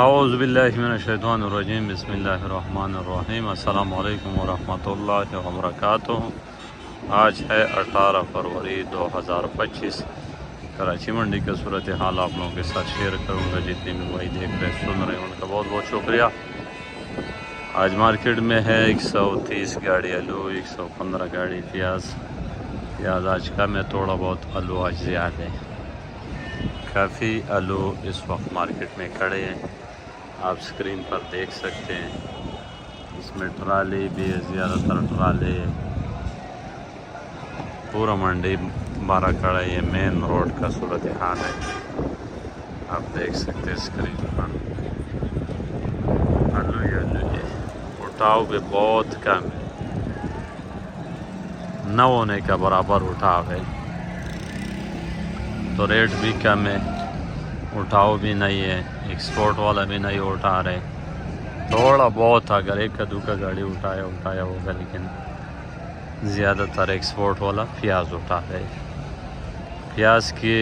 اعوذ باللہ من الشیطان الرجیم، بسم اللہ الرحمن الرحیم۔ السلام علیکم ورحمۃ اللہ وبرکاتہ۔ آج ہے 18 فروری 2025۔ کراچی منڈی کا صورتحال آپ لوگوں کے ساتھ شیئر کروں گا۔ جتنے بھی بھائی دیکھ رہے سن رہے ہیں ان کا بہت بہت شکریہ۔ آج مارکیٹ میں ہے 130 گاڑی آلو، 115 گاڑی پیاز آج کم ہے، تھوڑا بہت آلو آج زیادہ ہے۔ کافی آلو اس وقت مارکیٹ میں کھڑے ہیں، آپ سکرین پر دیکھ سکتے ہیں۔ اس میں ٹرالی بھی ہے، زیادہ تر ٹرالے، پورا منڈی بارہ کھڑا ہے۔ یہ مین روڈ کا صورتحال ہے، آپ دیکھ سکتے ہیں سکرین پر۔ آلو یہ اٹھاؤ بھی بہت کم ہے، نہ ہونے کا برابر اٹھاؤ ہے، تو ریٹ بھی کم ہے، اٹھاؤ بھی نہیں ہے، ایکسپورٹ والا بھی نہیں اٹھا رہے۔ تھوڑا بہت اگر ایک کا دوکا گاڑی اٹھایا ہوگا، لیکن زیادہ تر ایکسپورٹ والا پیاز اٹھا رہے۔ پیاز کے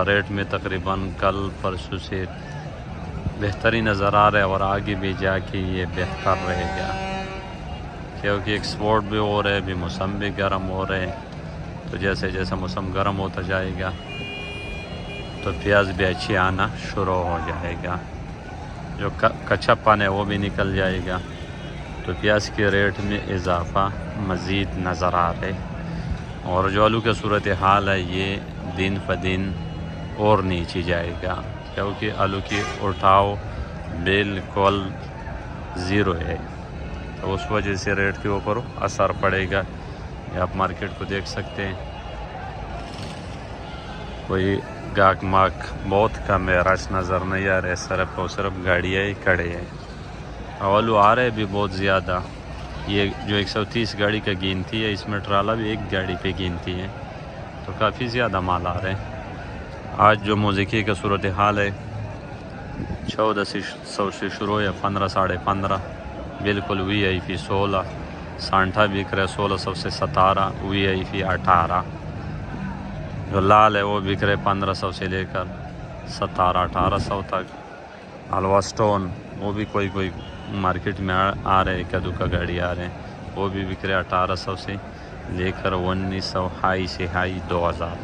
ریٹ میں تقریباً کل پرسوں سے بہتری نظر آ رہا ہے، اور آگے بھی جا کے یہ بہتر رہے گا، کیونکہ ایکسپورٹ بھی ہو رہے، بھی موسم بھی گرم ہو رہے، تو جیسے جیسے موسم گرم ہوتا جائے گا تو پیاز بھی اچھی آنا شروع ہو جائے گا، جو کچا پن ہے وہ بھی نکل جائے گا، تو پیاز کے ریٹ میں اضافہ مزید نظر آ رہے۔ اور جو آلو کا صورتحال ہے یہ دن فدن اور نیچے جائے گا، کیونکہ آلو کی اٹھاؤ بالکل زیرو ہے، تو اس وجہ سے ریٹ کے اوپر اثر پڑے گا۔ یہ آپ مارکیٹ کو دیکھ سکتے ہیں، کوئی گاہک ماک بہت کم ہے، رش نظر نہیں آ رہے، صرف اور صرف گاڑیاں ہی کھڑے ہیں۔ آلو آ رہے بھی بہت زیادہ، یہ جو 130 گاڑی کا گنتی ہے، اس میں ٹرالا بھی ایک گاڑی پہ گنتی ہے، تو کافی زیادہ مال آ رہے ہیں۔ آج جو موسیقی کا صورتحال ہے، 1400 سے شروع ہے، 15 ساڑھے 15، بالکل وی آئی پی 16، سانٹا بک رہے 1600 سے 17، وی آئی پی 18، جو لال ہے وہ بک رہے 1500 سے لے کر 1700-1800 تک۔ حلوہ سٹون وہ بھی کوئی مارکیٹ میں آ رہے، کدو کا گاڑی آ رہے ہیں، وہ بھی بک رہے 1800 سے لے کر 1900، ہائی سے ہائی 2000۔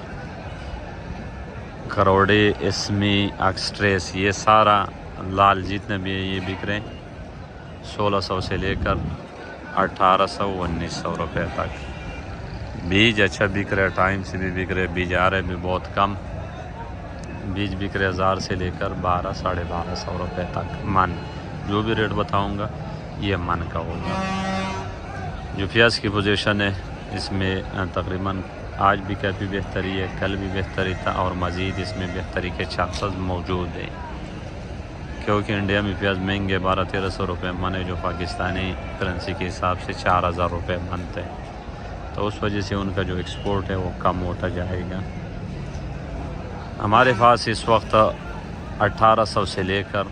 کروڑے، اسمی، ایکسٹریس، یہ سارا لال جتنے بھی ہے یہ بک رہے 1600 سے لے کر 1800-1900 روپے تک۔ بیج اچھا بک رہے، ٹائم سے بھی بک رہے، بیج آ رہے بھی بہت کم، بیج بک رہے 1000 سے لے کر 1200-1250 روپے تک من۔ جو بھی ریٹ بتاؤں گا یہ من کا ہوگا۔ جو پیاز کی پوزیشن ہے اس میں تقریباً آج بھی کافی بہتری ہے، کل بھی بہتری تھا، اور مزید اس میں بہتری کے چانسز موجود ہیں، کیونکہ انڈیا میں پیاز مہنگے 1200-1300 روپے من ہے، جو پاکستانی کرنسی کے حساب سے 4000 روپے من تھے، تو اس وجہ سے ان کا جو ایکسپورٹ ہے وہ کم ہوتا جائے گا۔ ہمارے پاس اس وقت 1800 سے لے کر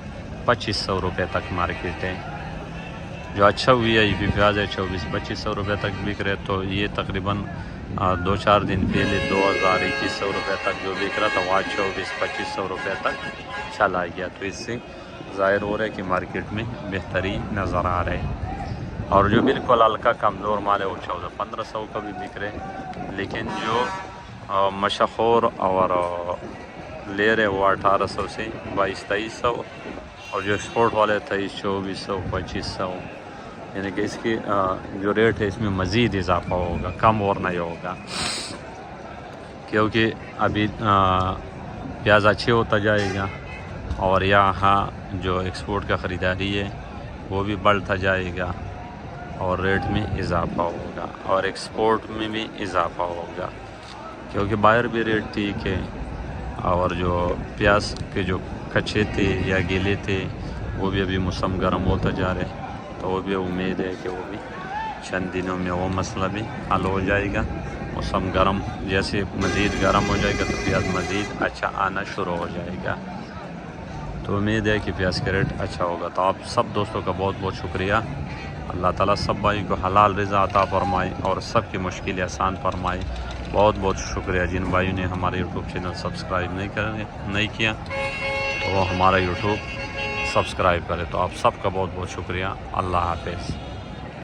2500 روپے تک مارکیٹ ہے۔ جو اچھا وی آئی پی پیاز ہے 2400-2500 روپے تک بک رہے، تو یہ تقریباً 2-4 دن پہلے 2000-2100 روپے تک جو بک رہا تھا، وہ 2400-2500 روپے تک چلا گیا، تو اس سے ظاہر ہو رہا ہے کہ مارکیٹ میں بہتری نظر آ رہے ہیں۔ اور جو بالکل ہلکا کمزور مال ہے وہ 1400-1500 کا بھی بک رہے، لیکن جو مشہور اور لے رہے وہ 1800 سے 2200-2300، اور جو ایکسپورٹ والے 2300-2400-2500، یعنی کہ اس کی جو ریٹ ہے اس میں مزید اضافہ ہوگا، کم اور نہیں ہوگا، کیونکہ ابھی پیاز اچھے ہوتا جائے گا، اور یہاں جو ایکسپورٹ کا خریداری ہے وہ بھی بڑھتا جائے گا، اور ریٹ میں اضافہ ہوگا، اور ایکسپورٹ میں بھی اضافہ ہوگا، کیونکہ باہر بھی ریٹ ٹھیک ہے، اور جو پیاز کے جو کچے تھے یا گیلے تھے وہ بھی ابھی موسم گرم ہوتا جا رہے، تو وہ بھی امید ہے کہ وہ بھی چند دنوں میں وہ مسئلہ بھی حل ہو جائے گا۔ موسم گرم جیسے مزید گرم ہو جائے گا تو پیاز مزید اچھا آنا شروع ہو جائے گا، تو امید ہے کہ پیاز کا ریٹ اچھا ہوگا۔ تو آپ سب دوستوں کا بہت بہت شکریہ۔ اللہ تعالیٰ سب بھائی کو حلال رزق عطا فرمائے، اور سب کی مشکلیں آسان فرمائے۔ بہت بہت شکریہ جن بھائیوں نے ہمارے یوٹیوب چینل سبسکرائب نہیں کیا تو وہ ہمارا یوٹیوب سبسکرائب کریں. تو آپ سب کا بہت بہت شکریہ. اللہ حافظ.